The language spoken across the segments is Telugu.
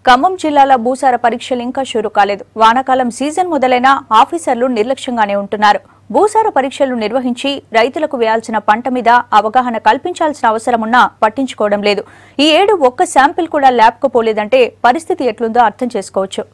ఖమ్మం జిల్లాలో భూసార పరీక్షలు ఇంకా షురూ కాలేదు. వానాకాలం సీజన్ మొదలైన ఆఫీసర్లు నిర్లక్ష్యంగానే ఉంటున్నారు. భూసార పరీక్షలు నిర్వహించి రైతులకు వేయాల్సిన పంట మీద అవగాహన కల్పించాల్సిన అవసరమున్నా పట్టించుకోవడం లేదు. ఈ ఏడు ఒక్క శాంపిల్ కూడా ల్యాబ్కు పోలేదంటే పరిస్థితి ఎట్లుందో అర్థం చేసుకోవచ్చు.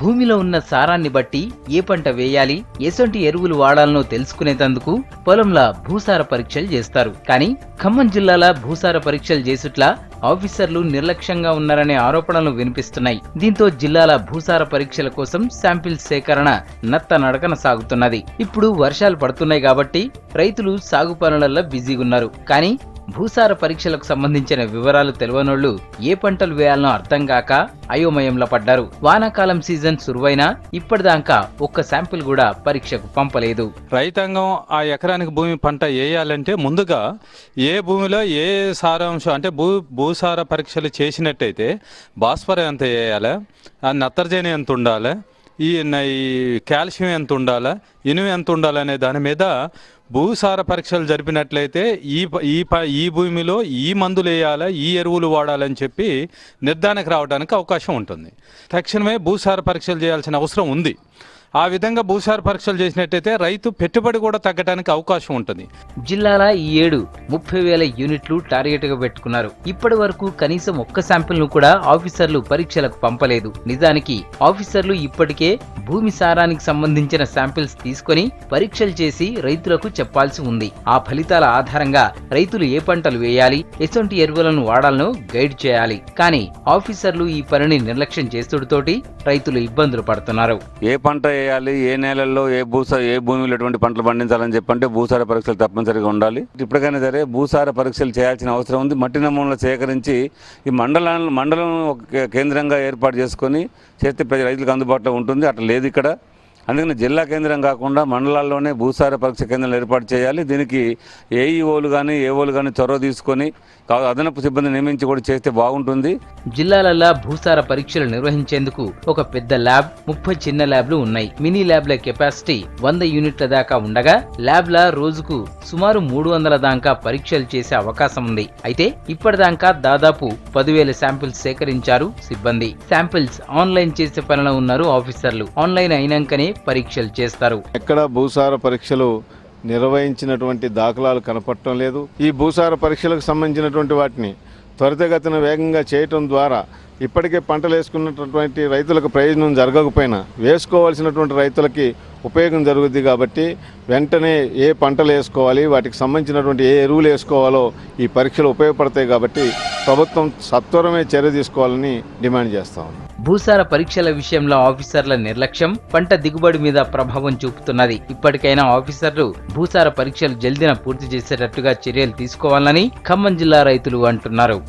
భూమిలో ఉన్న సారాన్ని బట్టి ఏ పంట వేయాలి, ఎసొంటి ఎరువులు వాడాలనో తెలుసుకునేందుకు పొలంలో భూసార పరీక్షలు చేస్తారు. కానీ ఖమ్మం జిల్లాలో భూసార పరీక్షలు చేసుట్లా ఆఫీసర్లు నిర్లక్ష్యంగా ఉన్నారనే ఆరోపణలు వినిపిస్తున్నాయి. దీంతో జిల్లాల భూసార పరీక్షల కోసం శాంపిల్ సేకరణ నత్త నడకన సాగుతున్నది. ఇప్పుడు వర్షాలు పడుతున్నాయి కాబట్టి రైతులు సాగు పనులలో బిజీగా ఉన్నారు. కానీ భూసార పరీక్షలకు సంబంధించిన వివరాలు తెలియనోళ్లు ఏ పంటలు వేయాలనో అర్థం కాక అయోమయంలో పడ్డారు. వానాకాలం సీజన్ సురువైనా ఇప్పటిదాకా ఒక్క శాంపిల్ కూడా పరీక్షకు పంపలేదు. రైతాంగం ఆ ఎకరానికి భూమి పంట వేయాలంటే ముందుగా ఏ భూమిలో ఏ సారాంశం అంటే భూసార పరీక్షలు చేసినట్టయితే భాస్వరం ఎంత వేయాలి, నత్రజని ఎంత ఉండాలి, ఈ కాల్షియం ఎంత ఉండాలి, ఇనుము ఎంత ఉండాలి అనే దాని మీద భూసార పరీక్షలు జరిపినట్లయితే ఈ భూమిలో ఈ మందులు వేయాలా, ఈ ఎరువులు వాడాలని చెప్పి నిర్ధారణకు రావడానికి అవకాశం ఉంటుంది. తక్షణమే భూసార పరీక్షలు చేయాల్సిన అవసరం ఉంది. ఆ విధంగా భూసార పరీక్షలు చేసినట్టయితే రైతు పెట్టుబడి కూడా తగ్గడానికి అవకాశం ఉంటుంది. జిల్లాల ఈ ఏడు 30,000 యూనిట్లు టార్గెట్ గా పెట్టుకున్నారు. ఇప్పటి వరకు కనీసం ఒక్క శాంపిల్ ను కూడా ఆఫీసర్లు పరీక్షలకు పంపలేదు. నిజానికి ఆఫీసర్లు ఇప్పటికే భూమి సారానికి సంబంధించిన శాంపిల్స్ తీసుకుని పరీక్షలు చేసి రైతులకు చెప్పాల్సి ఉంది. ఆ ఫలితాల ఆధారంగా రైతులు ఏ పంటలు వేయాలి, ఎసొంటి ఎరువులను వాడాలనో గైడ్ చేయాలి. కానీ ఆఫీసర్లు ఈ పనిని నిర్లక్ష్యం చేస్తుడితోటి రైతులు ఇబ్బందులు పడుతున్నారు. ఏ పంట వేయాలి, ఏ నేలల్లో ఏ భూమిలో ఎటువంటి పంటలు పండించాలని చెప్పంటే భూసార పరీక్షలు తప్పనిసరిగా ఉండాలి. ఇప్పటికైనా సరే భూసార పరీక్షలు చేయాల్సిన అవసరం ఉంది. మట్టి నమూనాలు సేకరించి ఈ మండలం కేంద్రంగా ఏర్పాటు చేసుకొని చేస్తే రైతులకు అందుబాటులో ఉంటుంది. అట్లా లేదు ఇక్కడ. అందుకని జిల్లా కేంద్రం కాకుండా మండలాల్లోనే భూసార పరీక్ష కేంద్రాలు ఏర్పాటు చేయాలి. దీనికి ఏఈఓలు కానీ ఏఓలు కానీ చొరవ తీసుకొని అదనపు సిబ్బంది నియమించి కూడా చేస్తే బాగుంటుంది. జిల్లాలలో భూసార పరీక్షలు నిర్వహించేందుకు ఒక పెద్ద ల్యాబ్, 30 చిన్న ల్యాబ్లు ఉన్నాయి. మినీ ల్యాబ్ల కెపాసిటీ 100 యూనిట్ల దాకా ఉండగా ల్యాబ్ల రోజుకు సుమారు 300 దాకా పరీక్షలు చేసే అవకాశం ఉంది. అయితే ఇప్పటిదాకా దాదాపు 10,000 శాంపిల్స్ సేకరించారు సిబ్బంది. శాంపిల్స్ ఆన్లైన్ చేసే పనిలో ఉన్నారు ఆఫీసర్లు. ఆన్లైన్ అయినాకనే పరీక్షలు చేస్తారు. ఎక్కడ భూసార పరీక్షలు నిర్వహించినటువంటి దాఖలాలు కనపడటం లేదు. ఈ భూసార పరీక్షలకు సంబంధించినటువంటి వాటిని త్వరితగతిన వేగంగా చేయటం ద్వారా ఇప్పటికే పంటలు వేసుకున్నటువంటి రైతులకు ప్రయోజనం జరగకపోయినా వేసుకోవాల్సినటువంటి రైతులకి ఉపయోగం జరుగుద్ది. కాబట్టి వెంటనే ఏ పంటలు వేసుకోవాలి, వాటికి సంబంధించినటువంటి ఏ ఎరువులు వేసుకోవాలో ఈ పరీక్షలు ఉపయోగపడతాయి. కాబట్టి ప్రభుత్వం సత్వరమే చర్య తీసుకోవాలని డిమాండ్ చేస్తాం. భూసార పరీక్షల విషయంలో ఆఫీసర్ల నిర్లక్ష్యం పంట దిగుబడి మీద ప్రభావం చూపుతున్నది. ఇప్పటికైనా ఆఫీసర్లు భూసార పరీక్షలు జల్దిన పూర్తి చేసేటట్టుగా చర్యలు తీసుకోవాలని ఖమ్మం జిల్లా రైతులు అంటున్నారు.